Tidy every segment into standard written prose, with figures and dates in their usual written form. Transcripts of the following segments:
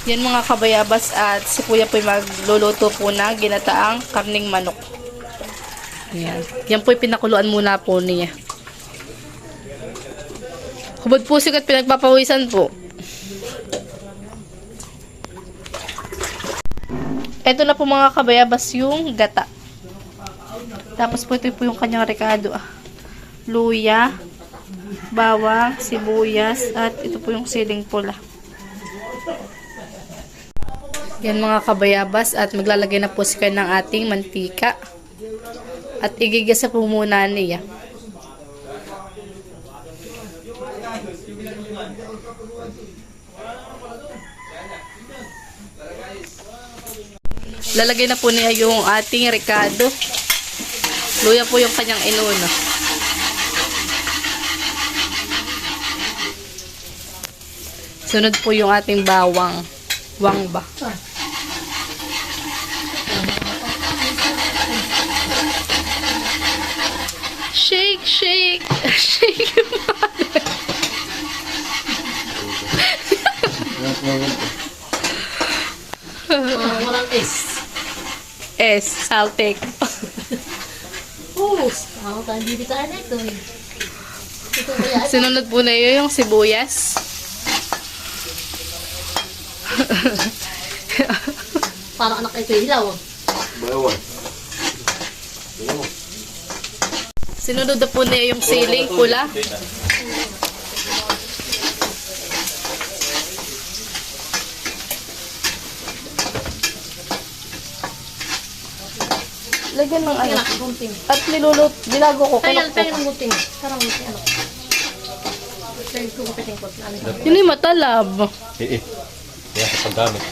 Yan mga kabayabas, at si kuya po magluluto po na ginataang karning manok. Yan. Yan po pinakuluan muna po niya. Hubad po sigat, pinagpapawisan po. Ito na po mga kabayabas yung gata. Tapos po ito po yung kanyang rekado. Luya, bawang, sibuyas, at ito po yung siling pula. Yan mga kabayabas, at maglalagay na po sila ng ating mantika. At igigisa po muna niya. Lalagay na po niya yung ating rekado. Luya po yung kanyang inuno. Sunod po yung ating bawang. Wang ba? Shake, shake. Shake. Walang S. S, saltek. Ako tayo bibitaan na ito eh. Ito kaya Sinunod po na yun yung sibuyas. parang anak ito hilaw. Sinunod na po na yung siling pula. Lagyan ng ano. Gunting. At nilago ko. Kaya Kinok ko. ng gunting. Parang gunting ano. Kaya ito gupitin ko. Yun yung matalab. Kaya sa paggamit.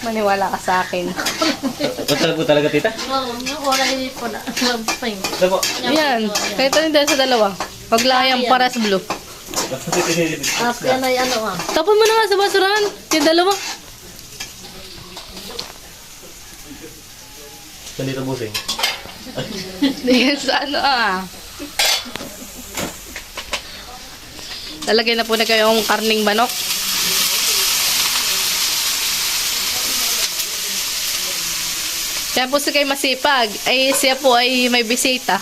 Maniwala ka sa akin. Total po talaga, tita? Oo, wala hindi po na. Pain. Ano po? Yan. Kahit ano dahil sa dalawa. Paglayang paras blue. Kaya na ano ah. Tapon mo na nga sa basurahan. Yung dalawa. Nandito busing. Yan sa ano Lalagay na po na kayo yung karning manok. Kaya po si kayo masipag. Ay siya po ay may bisita.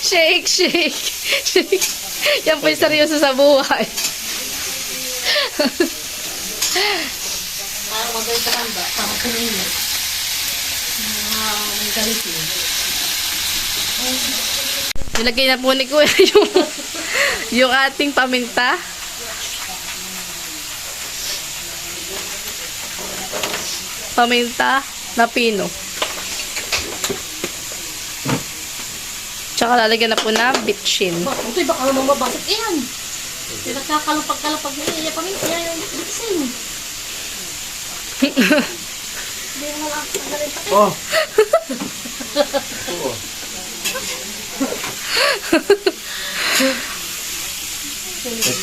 Shake, shake. Shake. Yan po yung seryoso sa buhay. Parang magaling ka lang ba? Parang kanina. Ang galit eh. Nilagay na po ni Kuya yung ating paminta. Paminta na pino. Tsaka lalagyan na po na bitchin. Ito baka naman mabasok yan. Pinagkakalampag-kalampag niya. Iya pa rin. Iya yung bisin. Hindi mo lang ang galing sa Oh!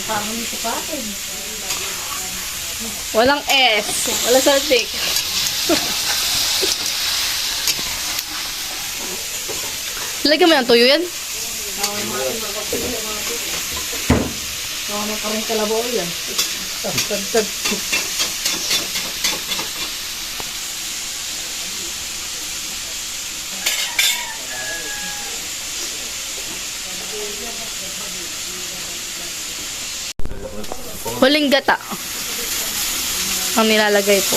parang dito pa atin. Walang S. Wala saltik. Lagyan mo yung tuyo yan. Ano pa rin kalabaw yan. Tad. Huling gata. Ang nilalagay po.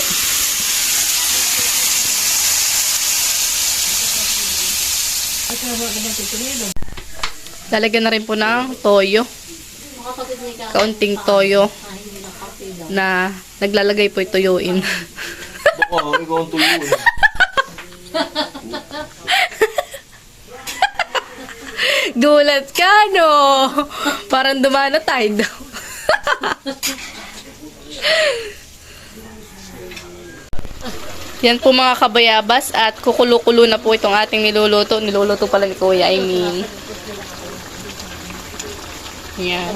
Lalagyan na rin po ng toyo. Kaunting toyo na naglalagay po ituyuin. Oo, ikaw ang tuyo eh. Gulat ka, no? Parang dumana tayo daw. Yan po mga kabayabas, at kukulo-kulo na po itong ating niluluto. Niluluto pala ni Kuya, I mean. Yan.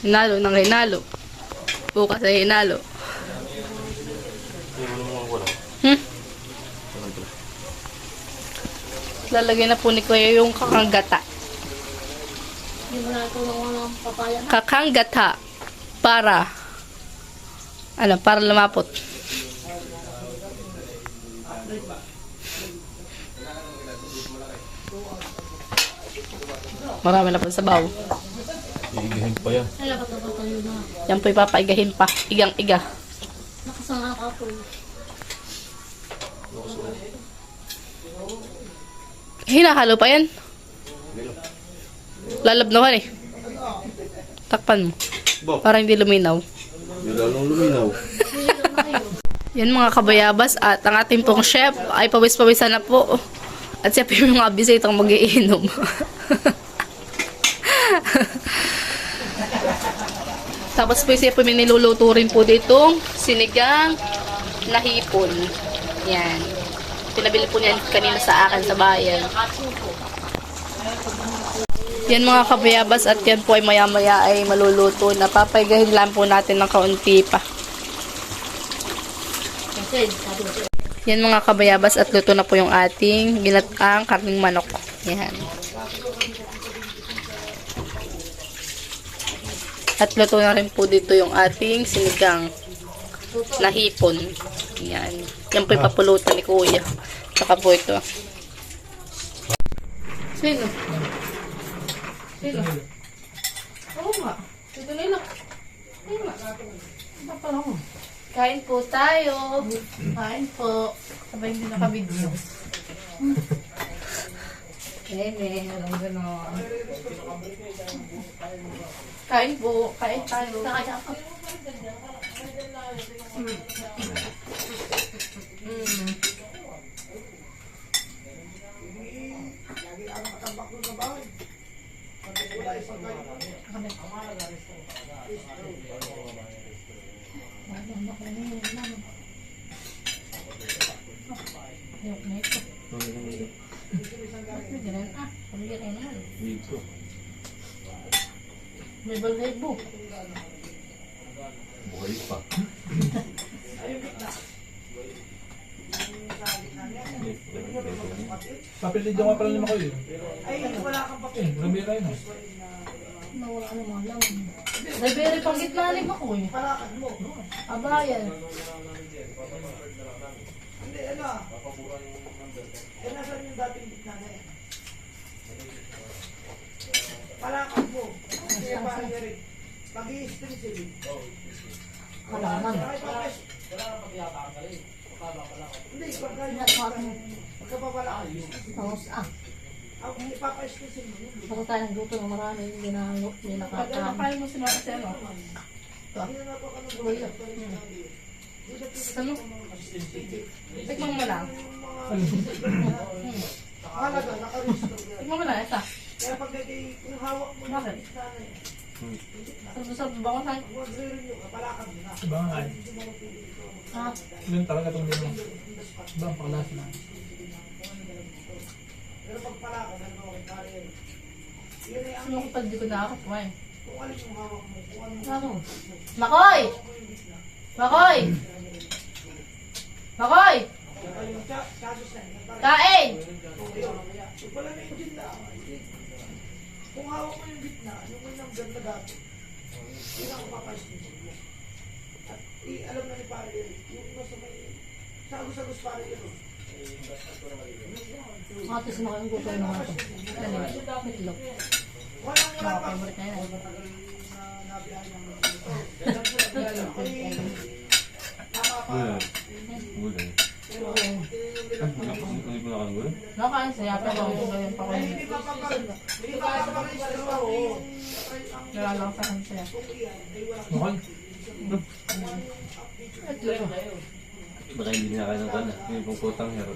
Hinalo ng hinalo. Bukas ay hinalo. lalagay na po ni Kuya yung kakanggata. Hindi mo na ito ng papaya na. Kakanggata. Para lumapot. Marami na po sa baw. Iigahin pa yan. Ay, dapat dapat tayo na. Yan po ipapaigahin pa. Igang-iga. Nakasanga ka po. Hinahalo pa yan. Lalabnawan eh. Takpan mo. Bo, Para hindi luminaw. yun lalong luminaw. Yan mga kabayabas at ang ating pong chef ay pawis-pawisan na po. At siya po yung mga bisitang mag-iinom. Tapos po siya po may niluluto rin po ditong sinigang na hipon. Yan. Pinabili po niyan kanina sa akin sa bayan. Yan mga kabayabas at yan po ay maya-maya ay maluluto na. Papaigahin lang po natin ng kaunti pa. Kasi, sabi ko. Yan mga kabayabas at luto na po yung ating ginataang karning manok. Yan. At luto na rin po dito yung ating sinigang na hipon. Yan. Yan po yung papulutan ni Kuya. Saka po ito. Sino? Sino? Oo nga. Dito nila. Kain po tayo. Kain po. Sabay hindi nakabidyo. Nene, alam gano'n. Kain po. Kain tayo. Nakaya ka. Dito. May balhebo. Buhay pa. Papilid yung nga pala naman kayo. Ay, wala kang papel. Ramira yun. Nawala ka ng mga laman. Ribere pang gitnalim ako eh. Palakad mo. Abayan. Hindi, ano? Eh, nasan yung dating gitna na yan? Palakad mo. Kasi parang garit. Pag-i-stencil. Kalaman. Hindi, pagka Pinatawag mo. pagkapapalakad. Tapos Ako, ipapa-stencil mo. Ako tayo nagluto ng marami. Hindi na hindi nakakain. Kain mo sila kasi ano? Uy, Ano? Tikman mo lang. Halaga, naka-restore yan. Tikman mo lang. Ito. Kaya pag yung hawak mo na Bakit? gitna na yan, Sa bango tayo. magre-renew ka, palakad mo na. Bangan. ha? Yun talaga itong dito. Ibang pakalas na. Pero pag palakad, ano mo, kaya yun ay ang Ano ko pag di ko nakakatumain? kung alin yung hawak mo, kung ano Ano? Makoy! Makoy! Makoy! yung chasos na yun. Kain! So pala na yung gitna, kung hawak mo yung gitna, yung may number na dati, yun ang papasok mo. At alam na ni Pare Eric, yung nasa may sagos-sagos Pare Eric. Ate, sumakang gusto ng mga ito. Ano? Itlog. Walang wala pa. Favorite na yun. Gulay. Gulay. Hindi mo nakang gulay? Nakain siya, pero gawin pa ko yun. Nalalangsahan siya. Okay. Baka hindi niya kaya ng kana. Yung pong putang hero.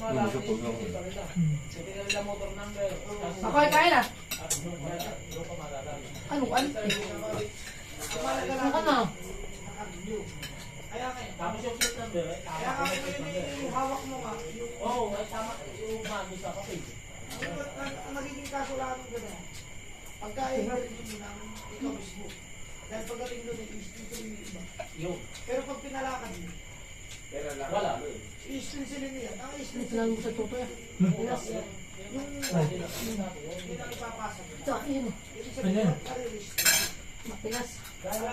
Masupog lang. Makoy, kain na! Anong alis eh? Ano na? Kaya kami yung hawak mo nga, yung ang nagiging kaso lang ng gano'n. Pagka i-review mo ng ikaw mismo. Dahil pagdating doon, i-isip yung iba. Pero pag pinalakad mo. Wala. I-stencilin niya. Ang Ano i-stencilin lang mo sa tuto yan? Pilas. yung ang ipapasok. Ito, ayun eh. Ibig sabihin, Ayan. i-release. Mapilas. Kaya,